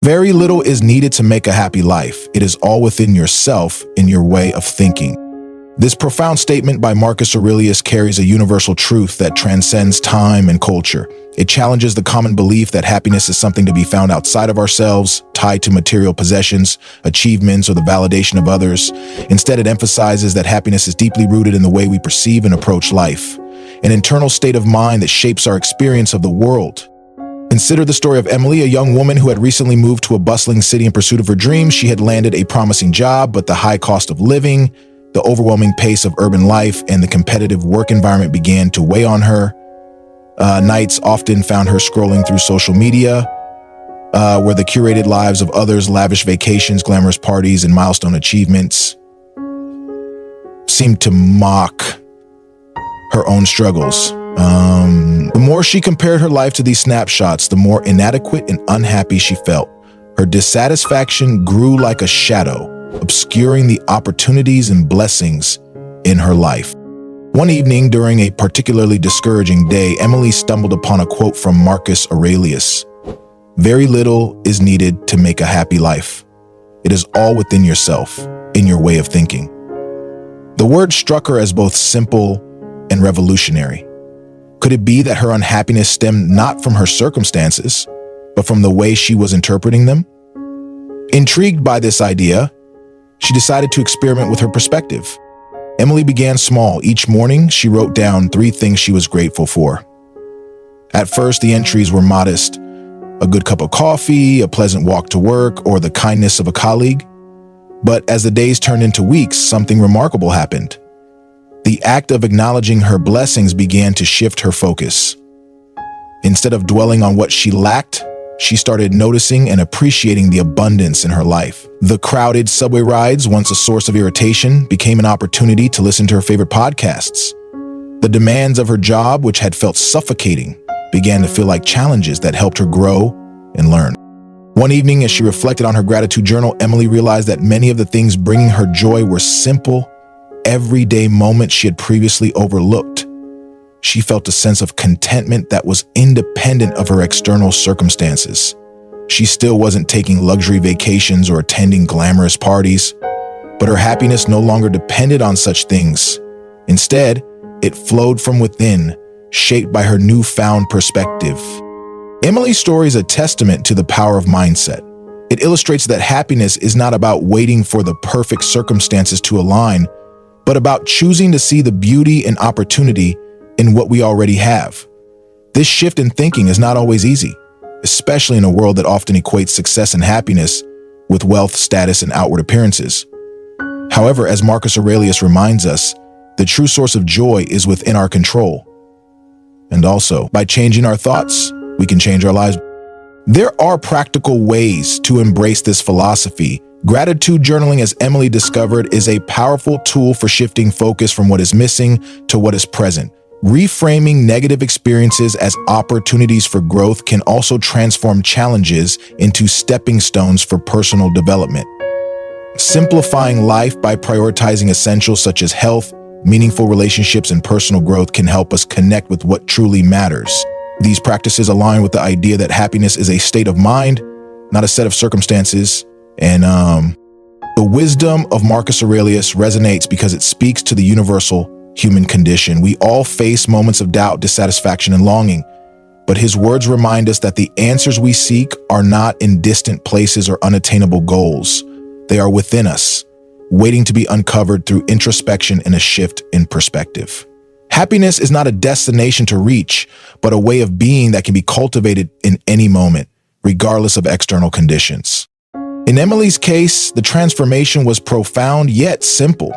Very little is needed to make a happy life. It is all within yourself in your way of thinking. This profound statement by Marcus Aurelius carries a universal truth that transcends time and culture. It challenges the common belief that happiness is something to be found outside of ourselves, tied to material possessions, achievements, or the validation of others. Instead, it emphasizes that happiness is deeply rooted in the way we perceive and approach life, an internal state of mind that shapes our experience of the world. Consider the story of Emily, a young woman who had recently moved to a bustling city in pursuit of her dreams. She had landed a promising job, but the high cost of living, the overwhelming pace of urban life, and the competitive work environment began to weigh on her. Nights often found her scrolling through social media, where the curated lives of others, lavish vacations, glamorous parties, and milestone achievements seemed to mock her own struggles. The more she compared her life to these snapshots, the more inadequate and unhappy she felt. Her dissatisfaction grew like a shadow, obscuring the opportunities and blessings in her life. One evening, during a particularly discouraging day, Emily stumbled upon a quote from Marcus Aurelius. Very little is needed to make a happy life. It is all within yourself, in your way of thinking. The word struck her as both simple and revolutionary. Could it be that her unhappiness stemmed not from her circumstances, but from the way she was interpreting them? Intrigued by this idea, she decided to experiment with her perspective. Emily began small. Each morning, she wrote down 3 things she was grateful for. At first, the entries were modest: a good cup of coffee, a pleasant walk to work, or the kindness of a colleague. But as the days turned into weeks, something remarkable happened. The act of acknowledging her blessings began to shift her focus. Instead of dwelling on what she lacked, she started noticing and appreciating the abundance in her life. The crowded subway rides, once a source of irritation, became an opportunity to listen to her favorite podcasts. The demands of her job, which had felt suffocating, began to feel like challenges that helped her grow and learn. One evening, as she reflected on her gratitude journal, Emily realized that many of the things bringing her joy were simple, everyday moments she had previously overlooked. She felt a sense of contentment that was independent of her external circumstances. She still wasn't taking luxury vacations or attending glamorous parties, but her happiness no longer depended on such things. Instead, it flowed from within, shaped by her newfound perspective. Emily's story is a testament to the power of mindset. It illustrates that happiness is not about waiting for the perfect circumstances to align, but about choosing to see the beauty and opportunity in what we already have. This shift in thinking is not always easy, especially in a world that often equates success and happiness with wealth, status, and outward appearances. However, as Marcus Aurelius reminds us, the true source of joy is within our control. And also, by changing our thoughts, we can change our lives. There are practical ways to embrace this philosophy. Gratitude journaling, as Emily discovered, is a powerful tool for shifting focus from what is missing to what is present. Reframing negative experiences as opportunities for growth can also transform challenges into stepping stones for personal development. Simplifying life by prioritizing essentials such as health, meaningful relationships, and personal growth can help us connect with what truly matters. These practices align with the idea that happiness is a state of mind, not a set of circumstances. And the wisdom of Marcus Aurelius resonates because it speaks to the universal human condition. We all face moments of doubt, dissatisfaction, and longing, but his words remind us that the answers we seek are not in distant places or unattainable goals. They are within us, waiting to be uncovered through introspection and a shift in perspective. Happiness is not a destination to reach, but a way of being that can be cultivated in any moment, regardless of external conditions. In Emily's case, the transformation was profound yet simple.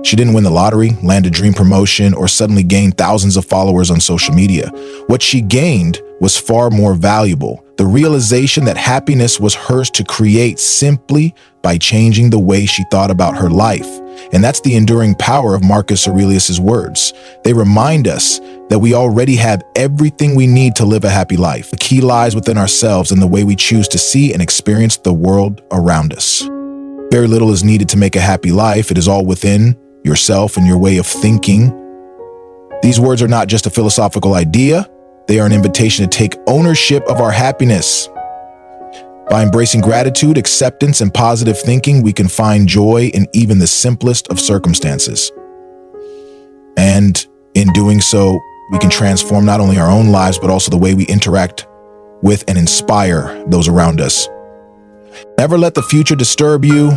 She didn't win the lottery, land a dream promotion, or suddenly gain thousands of followers on social media. What she gained was far more valuable: the realization that happiness was hers to create simply by changing the way she thought about her life. And that's the enduring power of Marcus Aurelius's words. They remind us that we already have everything we need to live a happy life. The key lies within ourselves and the way we choose to see and experience the world around us. Very little is needed to make a happy life. It is all within yourself and your way of thinking. These words are not just a philosophical idea. They are an invitation to take ownership of our happiness. By embracing gratitude, acceptance, and positive thinking, we can find joy in even the simplest of circumstances. And in doing so, we can transform not only our own lives, but also the way we interact with and inspire those around us. Never let the future disturb you.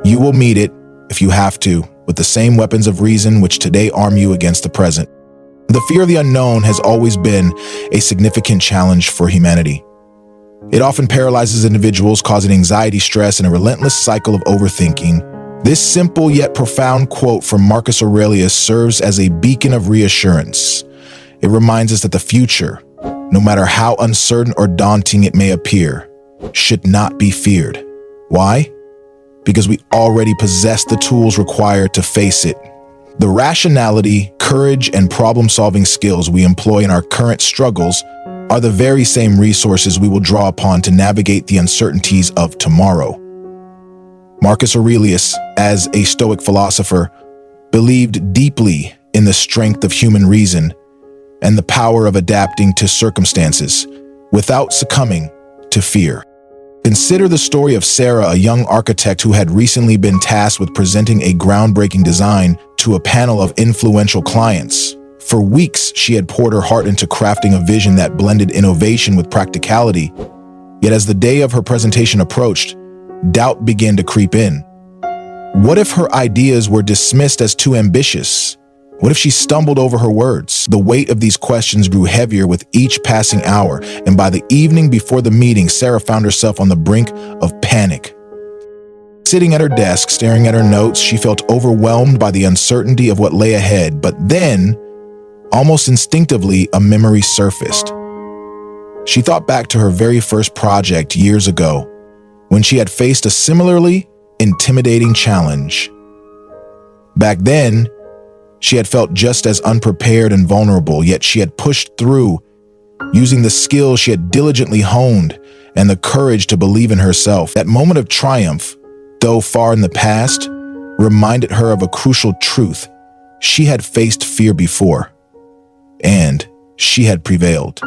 You will meet it, if you have to, with the same weapons of reason which today arm you against the present. The fear of the unknown has always been a significant challenge for humanity. It often paralyzes individuals, causing anxiety, stress, and a relentless cycle of overthinking. This simple yet profound quote from Marcus Aurelius serves as a beacon of reassurance. It reminds us that the future, no matter how uncertain or daunting it may appear, should not be feared. Why? Because we already possess the tools required to face it. The rationality, courage, and problem-solving skills we employ in our current struggles are the very same resources we will draw upon to navigate the uncertainties of tomorrow. Marcus Aurelius, as a Stoic philosopher, believed deeply in the strength of human reason and the power of adapting to circumstances without succumbing to fear. Consider the story of Sarah, a young architect who had recently been tasked with presenting a groundbreaking design to a panel of influential clients. For weeks, she had poured her heart into crafting a vision that blended innovation with practicality. Yet as the day of her presentation approached, doubt began to creep in. What if her ideas were dismissed as too ambitious? What if she stumbled over her words? The weight of these questions grew heavier with each passing hour, and by the evening before the meeting, Sarah found herself on the brink of panic. Sitting at her desk, staring at her notes, she felt overwhelmed by the uncertainty of what lay ahead. But then, almost instinctively, a memory surfaced. She thought back to her very first project years ago, when she had faced a similarly intimidating challenge. Back then, she had felt just as unprepared and vulnerable, yet she had pushed through, using the skills she had diligently honed and the courage to believe in herself. That moment of triumph, though far in the past, reminded her of a crucial truth. She had faced fear before, and she had prevailed.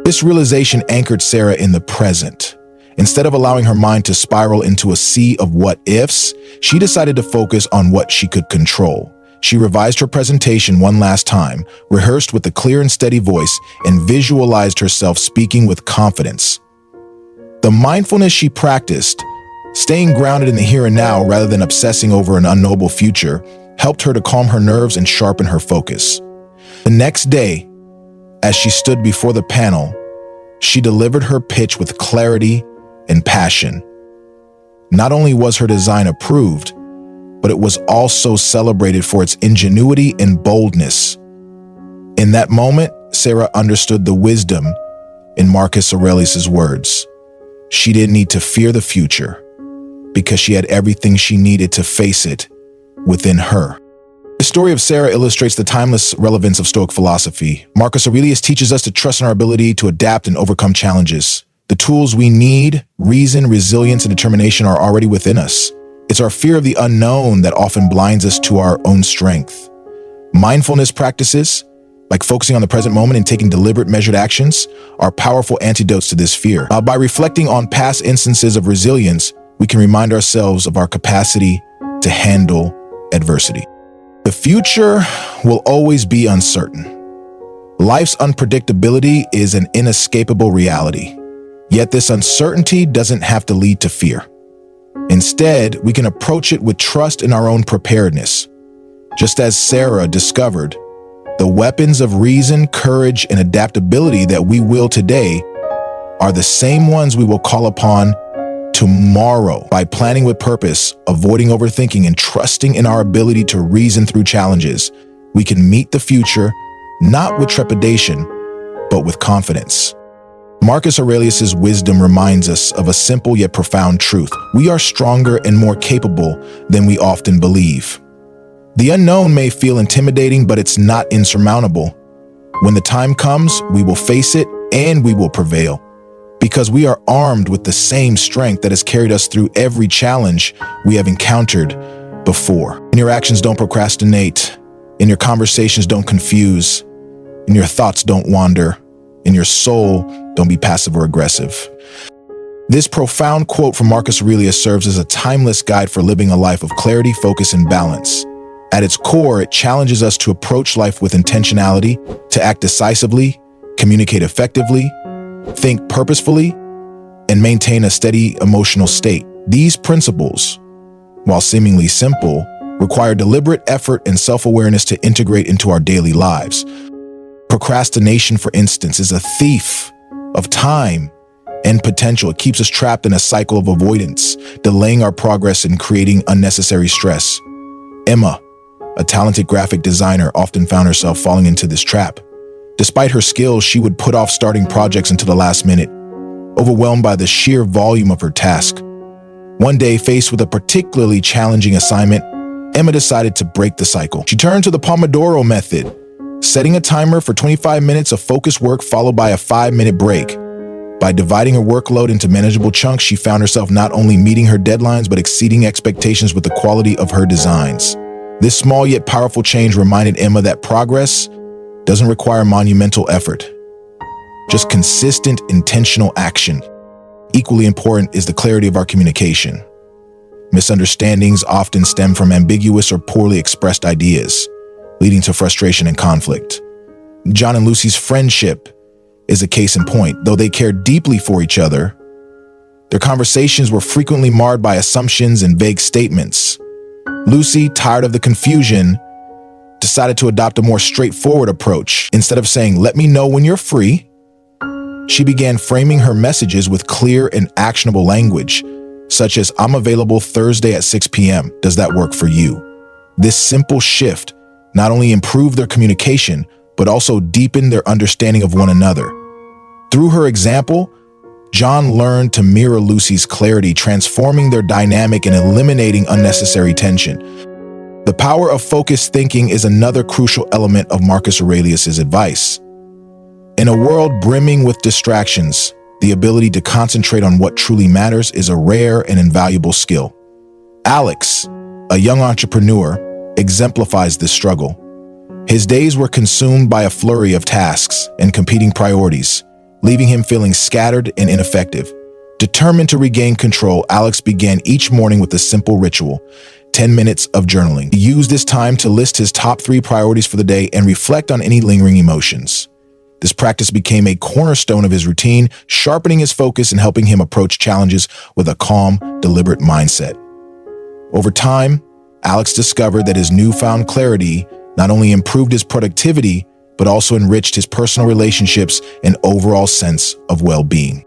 This realization anchored Sarah in the present. Instead of allowing her mind to spiral into a sea of what-ifs, she decided to focus on what she could control. She revised her presentation one last time, rehearsed with a clear and steady voice, and visualized herself speaking with confidence. The mindfulness she practiced, staying grounded in the here and now rather than obsessing over an unknowable future, helped her to calm her nerves and sharpen her focus. The next day, as she stood before the panel, she delivered her pitch with clarity and passion. Not only was her design approved, but it was also celebrated for its ingenuity and boldness. In that moment, Sarah understood the wisdom in Marcus Aurelius' words. She didn't need to fear the future because she had everything she needed to face it within her. The story of Sarah illustrates the timeless relevance of Stoic philosophy. Marcus Aurelius teaches us to trust in our ability to adapt and overcome challenges. The tools we need, reason, resilience, and determination are already within us. It's our fear of the unknown that often blinds us to our own strength. Mindfulness practices, like focusing on the present moment and taking deliberate, measured actions, are powerful antidotes to this fear. By reflecting on past instances of resilience, we can remind ourselves of our capacity to handle adversity. The future will always be uncertain. Life's unpredictability is an inescapable reality. Yet this uncertainty doesn't have to lead to fear. Instead, we can approach it with trust in our own preparedness. Just as Sarah discovered, the weapons of reason, courage, and adaptability that we wield today are the same ones we will call upon tomorrow. By planning with purpose, avoiding overthinking, and trusting in our ability to reason through challenges, we can meet the future not with trepidation, but with confidence. Marcus Aurelius' wisdom reminds us of a simple yet profound truth. We are stronger and more capable than we often believe. The unknown may feel intimidating, but it's not insurmountable. When the time comes, we will face it and we will prevail, because we are armed with the same strength that has carried us through every challenge we have encountered before. In your actions, don't procrastinate. In your conversations, don't confuse. In your thoughts, don't wander. In your soul, don't be passive or aggressive. This profound quote from Marcus Aurelius serves as a timeless guide for living a life of clarity, focus, and balance. At its core, it challenges us to approach life with intentionality, to act decisively, communicate effectively, think purposefully, and maintain a steady emotional state. These principles, while seemingly simple, require deliberate effort and self-awareness to integrate into our daily lives. Procrastination, for instance, is a thief of time and potential. It keeps us trapped in a cycle of avoidance, delaying our progress and creating unnecessary stress. Emma, a talented graphic designer, often found herself falling into this trap. Despite her skills, she would put off starting projects until the last minute, overwhelmed by the sheer volume of her task. One day, faced with a particularly challenging assignment, Emma decided to break the cycle. She turned to the Pomodoro method, setting a timer for 25 minutes of focused work followed by a 5-minute break. By dividing her workload into manageable chunks, she found herself not only meeting her deadlines but exceeding expectations with the quality of her designs. This small yet powerful change reminded Emma that progress doesn't require monumental effort, just consistent, intentional action. Equally important is the clarity of our communication. Misunderstandings often stem from ambiguous or poorly expressed ideas, leading to frustration and conflict. John and Lucy's friendship is a case in point. Though they cared deeply for each other, their conversations were frequently marred by assumptions and vague statements. Lucy, tired of the confusion, decided to adopt a more straightforward approach. Instead of saying, "Let me know when you're free," she began framing her messages with clear and actionable language, such as, "I'm available Thursday at 6 p.m. Does that work for you?" This simple shift not only improved their communication, but also deepened their understanding of one another. Through her example, John learned to mirror Lucy's clarity, transforming their dynamic and eliminating unnecessary tension. The power of focused thinking is another crucial element of Marcus Aurelius's advice. In a world brimming with distractions, the ability to concentrate on what truly matters is a rare and invaluable skill. Alex, a young entrepreneur, exemplifies this struggle. His days were consumed by a flurry of tasks and competing priorities, leaving him feeling scattered and ineffective. Determined to regain control, Alex began each morning with a simple ritual: 10 minutes of journaling. He used this time to list his top 3 priorities for the day and reflect on any lingering emotions. This practice became a cornerstone of his routine, sharpening his focus and helping him approach challenges with a calm, deliberate mindset. Over time, Alex discovered that his newfound clarity not only improved his productivity, but also enriched his personal relationships and overall sense of well-being.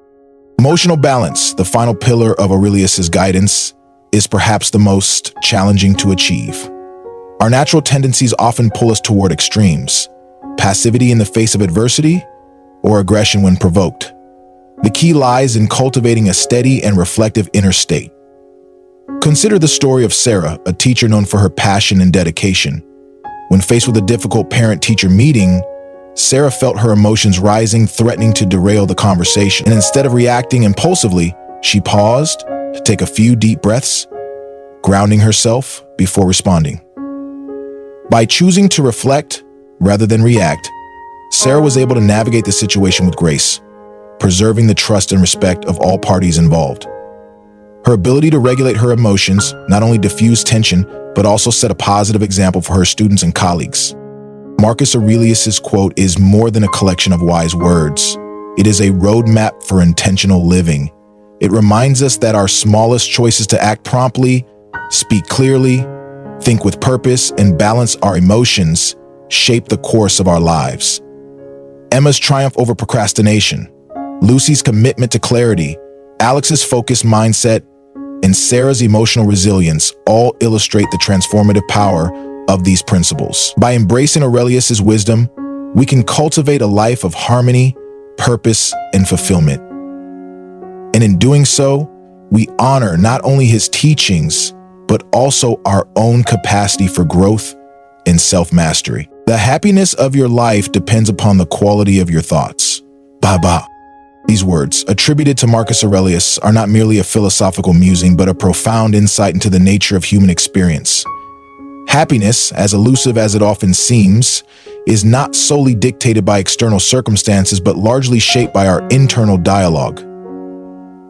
Emotional balance, the final pillar of Aurelius's guidance, is perhaps the most challenging to achieve. Our natural tendencies often pull us toward extremes: passivity in the face of adversity, or aggression when provoked. The key lies in cultivating a steady and reflective inner state. Consider the story of Sarah, a teacher known for her passion and dedication. When faced with a difficult parent-teacher meeting, Sarah felt her emotions rising, threatening to derail the conversation. And instead of reacting impulsively, she paused to take a few deep breaths, grounding herself before responding. By choosing to reflect rather than react, Sarah was able to navigate the situation with grace, preserving the trust and respect of all parties involved. Her ability to regulate her emotions not only diffused tension, but also set a positive example for her students and colleagues. Marcus Aurelius's quote is more than a collection of wise words. It is a roadmap for intentional living. It reminds us that our smallest choices to act promptly, speak clearly, think with purpose, and balance our emotions shape the course of our lives. Emma's triumph over procrastination, Lucy's commitment to clarity, Alex's focused mindset, and Sarah's emotional resilience all illustrate the transformative power of these principles. By embracing Aurelius's wisdom, we can cultivate a life of harmony, purpose, and fulfillment. And in doing so, we honor not only his teachings, but also our own capacity for growth and self-mastery. The happiness of your life depends upon the quality of your thoughts. Baba. These words, attributed to Marcus Aurelius, are not merely a philosophical musing, but a profound insight into the nature of human experience. Happiness, as elusive as it often seems, is not solely dictated by external circumstances, but largely shaped by our internal dialogue.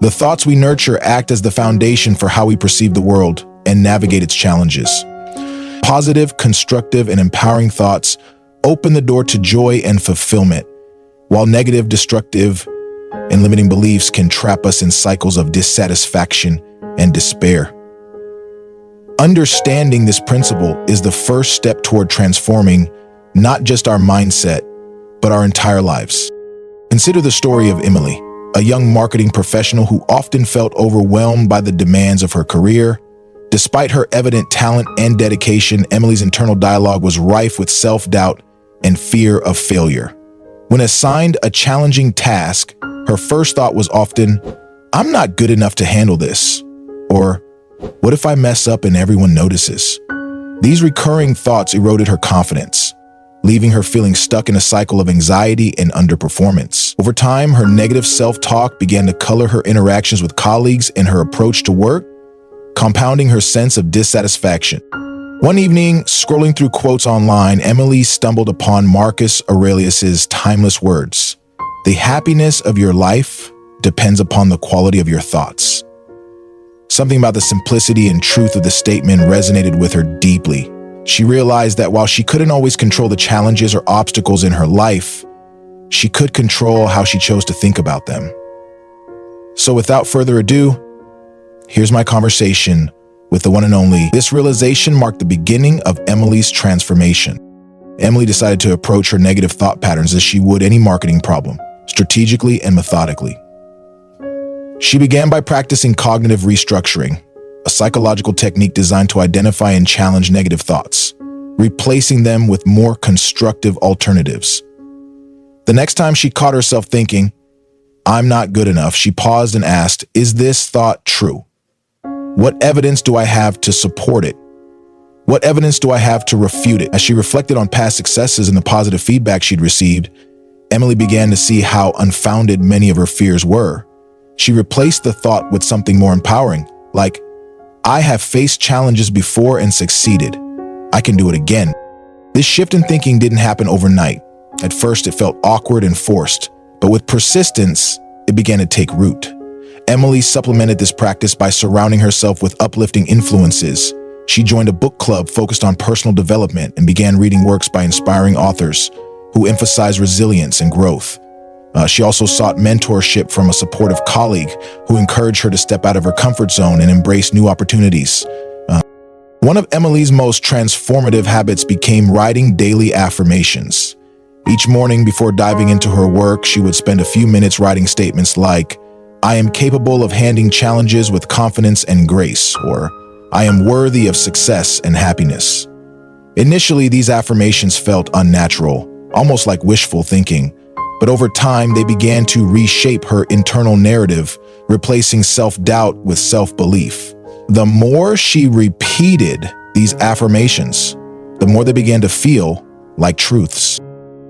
The thoughts we nurture act as the foundation for how we perceive the world and navigate its challenges. Positive, constructive, and empowering thoughts open the door to joy and fulfillment, while negative, destructive, and limiting beliefs can trap us in cycles of dissatisfaction and despair. Understanding this principle is the first step toward transforming not just our mindset, but our entire lives. Consider the story of Emily, a young marketing professional who often felt overwhelmed by the demands of her career. Despite her evident talent and dedication, Emily's internal dialogue was rife with self-doubt and fear of failure. When assigned a challenging task, her first thought was often, "I'm not good enough to handle this," or "What if I mess up and everyone notices?" These recurring thoughts eroded her confidence, leaving her feeling stuck in a cycle of anxiety and underperformance. Over time, her negative self-talk began to color her interactions with colleagues and her approach to work, compounding her sense of dissatisfaction. One evening, scrolling through quotes online, Emily stumbled upon Marcus Aurelius's timeless words: "The happiness of your life depends upon the quality of your thoughts." Something about the simplicity and truth of the statement resonated with her deeply. She realized that while she couldn't always control the challenges or obstacles in her life, she could control how she chose to think about them. So without further ado, here's my conversation with the one and only. This realization marked the beginning of Emily's transformation. Emily decided to approach her negative thought patterns as she would any marketing problem, strategically and methodically. She began by practicing cognitive restructuring, a psychological technique designed to identify and challenge negative thoughts, replacing them with more constructive alternatives. The next time she caught herself thinking, "I'm not good enough," she paused and asked, "Is this thought true? What evidence do I have to support it? What evidence do I have to refute it?" As she reflected on past successes and the positive feedback she'd received, Emily began to see how unfounded many of her fears were. She replaced the thought with something more empowering, like, "I have faced challenges before and succeeded. I can do it again." This shift in thinking didn't happen overnight. At first, it felt awkward and forced, but with persistence, it began to take root. Emily supplemented this practice by surrounding herself with uplifting influences. She joined a book club focused on personal development and began reading works by inspiring authors who emphasize resilience and growth. She also sought mentorship from a supportive colleague who encouraged her to step out of her comfort zone and embrace new opportunities. One of Emily's most transformative habits became writing daily affirmations. Each morning before diving into her work, she would spend a few minutes writing statements like, "I am capable of handling challenges with confidence and grace," or "I am worthy of success and happiness." Initially, these affirmations felt unnatural, almost like wishful thinking. But over time, they began to reshape her internal narrative, replacing self-doubt with self-belief. The more she repeated these affirmations, the more they began to feel like truths.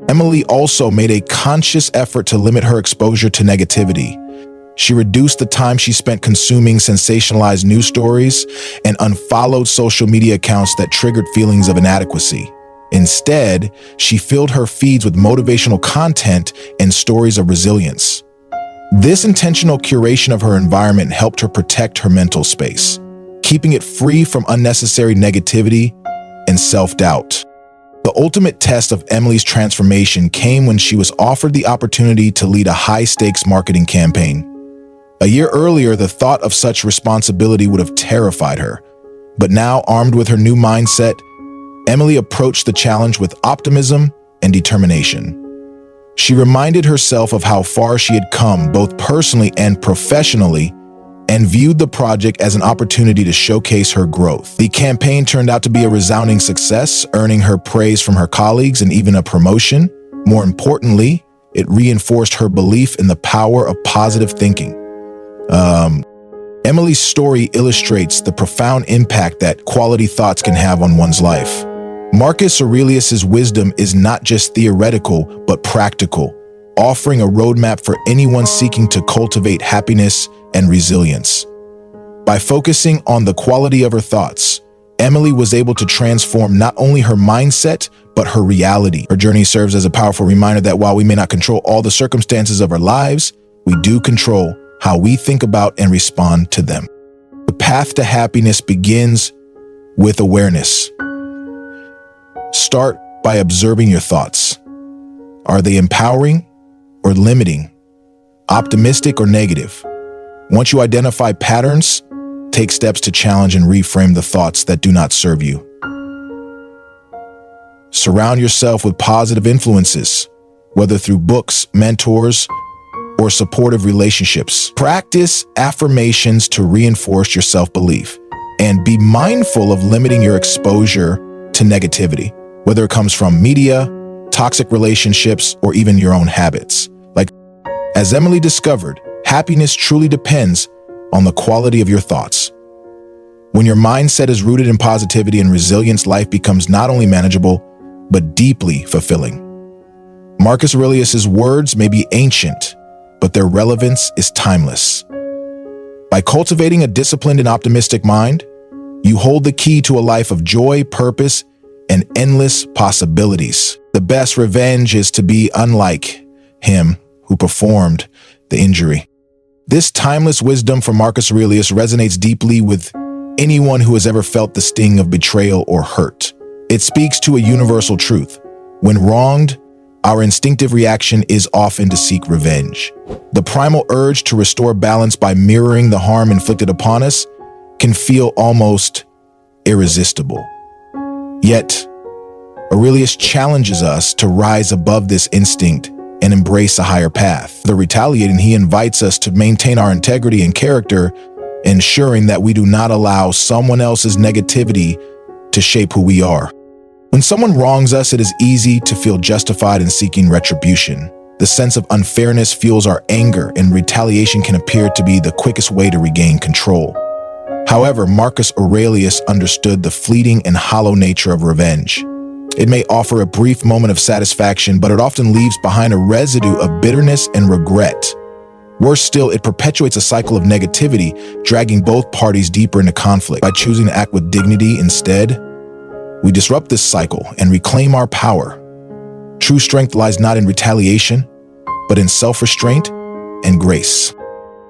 Emily also made a conscious effort to limit her exposure to negativity. She reduced the time she spent consuming sensationalized news stories and unfollowed social media accounts that triggered feelings of inadequacy. Instead, she filled her feeds with motivational content and stories of resilience. This intentional curation of her environment helped her protect her mental space, keeping it free from unnecessary negativity and self-doubt. The ultimate test of Emily's transformation came when she was offered the opportunity to lead a high-stakes marketing campaign. A year earlier, the thought of such responsibility would have terrified her. But now, armed with her new mindset, Emily approached the challenge with optimism and determination. She reminded herself of how far she had come, both personally and professionally, and viewed the project as an opportunity to showcase her growth. The campaign turned out to be a resounding success, earning her praise from her colleagues and even a promotion. More importantly, it reinforced her belief in the power of positive thinking. Emily's story illustrates the profound impact that quality thoughts can have on one's life. Marcus Aurelius's wisdom is not just theoretical, but practical, offering a roadmap for anyone seeking to cultivate happiness and resilience. By focusing on the quality of her thoughts, Emily was able to transform not only her mindset, but her reality. Her journey serves as a powerful reminder that while we may not control all the circumstances of our lives, we do control how we think about and respond to them. The path to happiness begins with awareness. Start by observing your thoughts. Are they empowering or limiting? Optimistic or negative? Once you identify patterns, take steps to challenge and reframe the thoughts that do not serve you. Surround yourself with positive influences, whether through books, mentors, or supportive relationships. Practice affirmations to reinforce your self-belief, and be mindful of limiting your exposure to negativity, whether it comes from media, toxic relationships, or even your own habits. As Emily discovered, happiness truly depends on the quality of your thoughts. When your mindset is rooted in positivity and resilience, life becomes not only manageable, but deeply fulfilling. Marcus Aurelius' words may be ancient, but their relevance is timeless. By cultivating a disciplined and optimistic mind, you hold the key to a life of joy, purpose, and endless possibilities. The best revenge is to be unlike him who performed the injury. This timeless wisdom from Marcus Aurelius resonates deeply with anyone who has ever felt the sting of betrayal or hurt. It speaks to a universal truth. When wronged, our instinctive reaction is often to seek revenge. The primal urge to restore balance by mirroring the harm inflicted upon us can feel almost irresistible. Yet, Aurelius challenges us to rise above this instinct and embrace a higher path. The retaliating, he invites us to maintain our integrity and character, ensuring that we do not allow someone else's negativity to shape who we are. When someone wrongs us, it is easy to feel justified in seeking retribution. The sense of unfairness fuels our anger, and retaliation can appear to be the quickest way to regain control. However, Marcus Aurelius understood the fleeting and hollow nature of revenge. It may offer a brief moment of satisfaction, but it often leaves behind a residue of bitterness and regret. Worse still, it perpetuates a cycle of negativity, dragging both parties deeper into conflict. By choosing to act with dignity instead, we disrupt this cycle and reclaim our power. True strength lies not in retaliation, but in self-restraint and grace.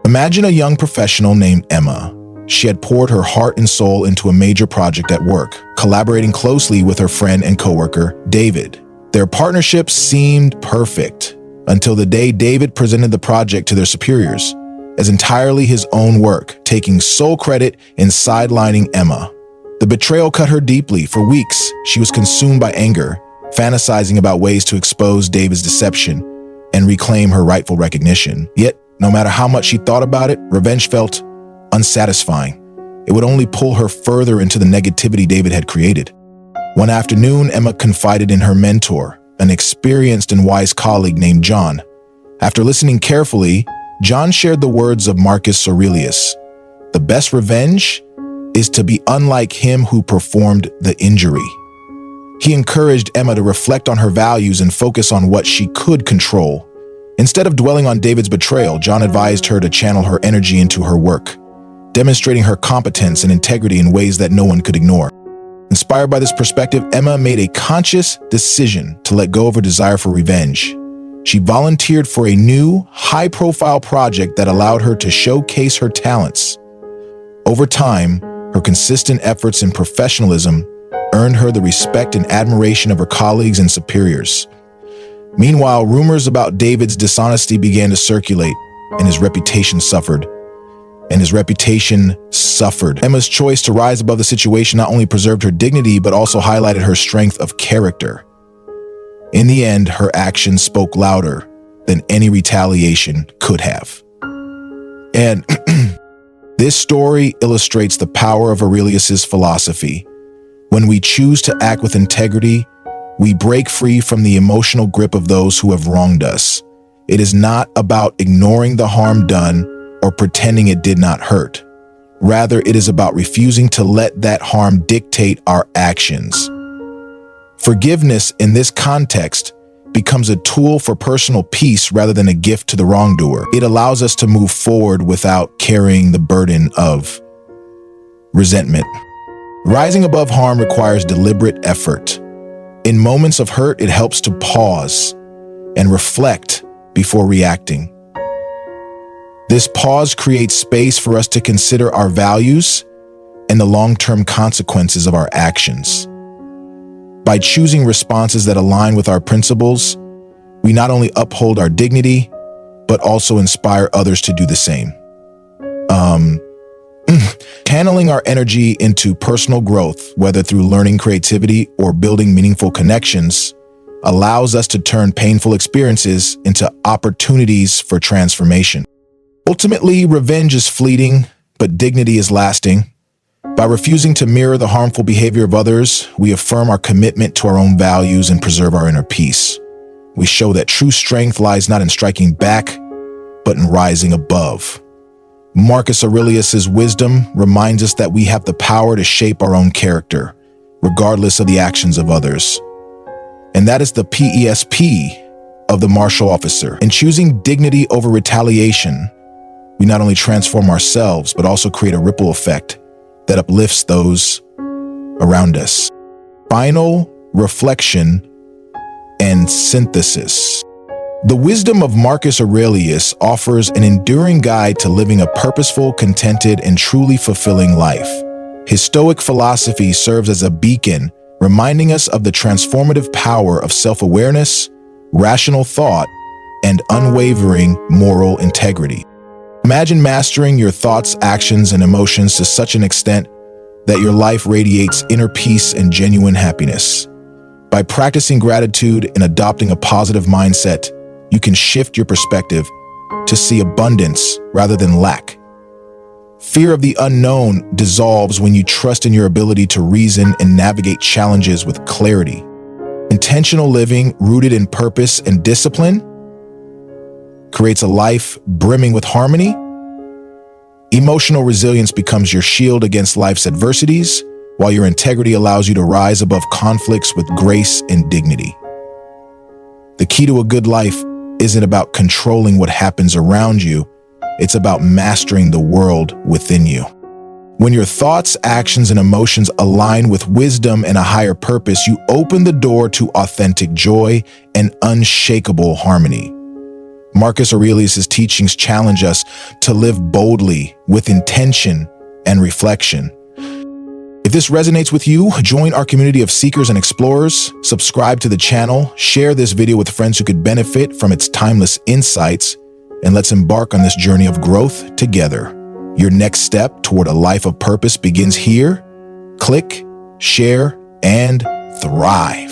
Imagine a young professional named Emma. She had poured her heart and soul into a major project at work, collaborating closely with her friend and coworker, David. Their partnership seemed perfect until the day David presented the project to their superiors as entirely his own work, taking sole credit and sidelining Emma. The betrayal cut her deeply. For weeks, she was consumed by anger, fantasizing about ways to expose David's deception and reclaim her rightful recognition. Yet, no matter how much she thought about it, revenge felt unsatisfying. It would only pull her further into the negativity David had created. One afternoon, Emma confided in her mentor, an experienced and wise colleague named John. After listening carefully, John shared the words of Marcus Aurelius. The best revenge is to be unlike him who performed the injury. He encouraged Emma to reflect on her values and focus on what she could control. Instead of dwelling on David's betrayal, John advised her to channel her energy into her work, demonstrating her competence and integrity in ways that no one could ignore. Inspired by this perspective, Emma made a conscious decision to let go of her desire for revenge. She volunteered for a new, high-profile project that allowed her to showcase her talents. Over time, her consistent efforts and professionalism earned her the respect and admiration of her colleagues and superiors. Meanwhile, rumors about David's dishonesty began to circulate, and his reputation suffered. Emma's choice to rise above the situation not only preserved her dignity, but also highlighted her strength of character. In the end, her actions spoke louder than any retaliation could have. And this story illustrates the power of Aurelius's philosophy. When we choose to act with integrity, we break free from the emotional grip of those who have wronged us. It is not about ignoring the harm done or pretending it did not hurt. Rather, it is about refusing to let that harm dictate our actions. Forgiveness in this context becomes a tool for personal peace rather than a gift to the wrongdoer. It allows us to move forward without carrying the burden of resentment. Rising above harm requires deliberate effort. In moments of hurt, it helps to pause and reflect before reacting. This pause creates space for us to consider our values and the long-term consequences of our actions. By choosing responses that align with our principles, we not only uphold our dignity, but also inspire others to do the same. Channeling our energy into personal growth, whether through learning creativity or building meaningful connections, allows us to turn painful experiences into opportunities for transformation. Ultimately, revenge is fleeting, but dignity is lasting. By refusing to mirror the harmful behavior of others, we affirm our commitment to our own values and preserve our inner peace. We show that true strength lies not in striking back, but in rising above. Marcus Aurelius' wisdom reminds us that we have the power to shape our own character, regardless of the actions of others. And that is the PESP of the martial officer. In choosing dignity over retaliation, we not only transform ourselves, but also create a ripple effect that uplifts those around us. Final reflection and synthesis. The wisdom of Marcus Aurelius offers an enduring guide to living a purposeful, contented, and truly fulfilling life. His Stoic philosophy serves as a beacon, reminding us of the transformative power of self-awareness, rational thought, and unwavering moral integrity. Imagine mastering your thoughts, actions, and emotions to such an extent that your life radiates inner peace and genuine happiness. By practicing gratitude and adopting a positive mindset, you can shift your perspective to see abundance rather than lack. Fear of the unknown dissolves when you trust in your ability to reason and navigate challenges with clarity. Intentional living, rooted in purpose and discipline, creates a life brimming with harmony. Emotional resilience becomes your shield against life's adversities, while your integrity allows you to rise above conflicts with grace and dignity. The key to a good life isn't about controlling what happens around you, it's about mastering the world within you. When your thoughts, actions, and emotions align with wisdom and a higher purpose, you open the door to authentic joy and unshakable harmony. Marcus Aurelius' teachings challenge us to live boldly with intention and reflection. If this resonates with you, join our community of seekers and explorers, subscribe to the channel, share this video with friends who could benefit from its timeless insights, and let's embark on this journey of growth together. Your next step toward a life of purpose begins here. Click, share, and thrive.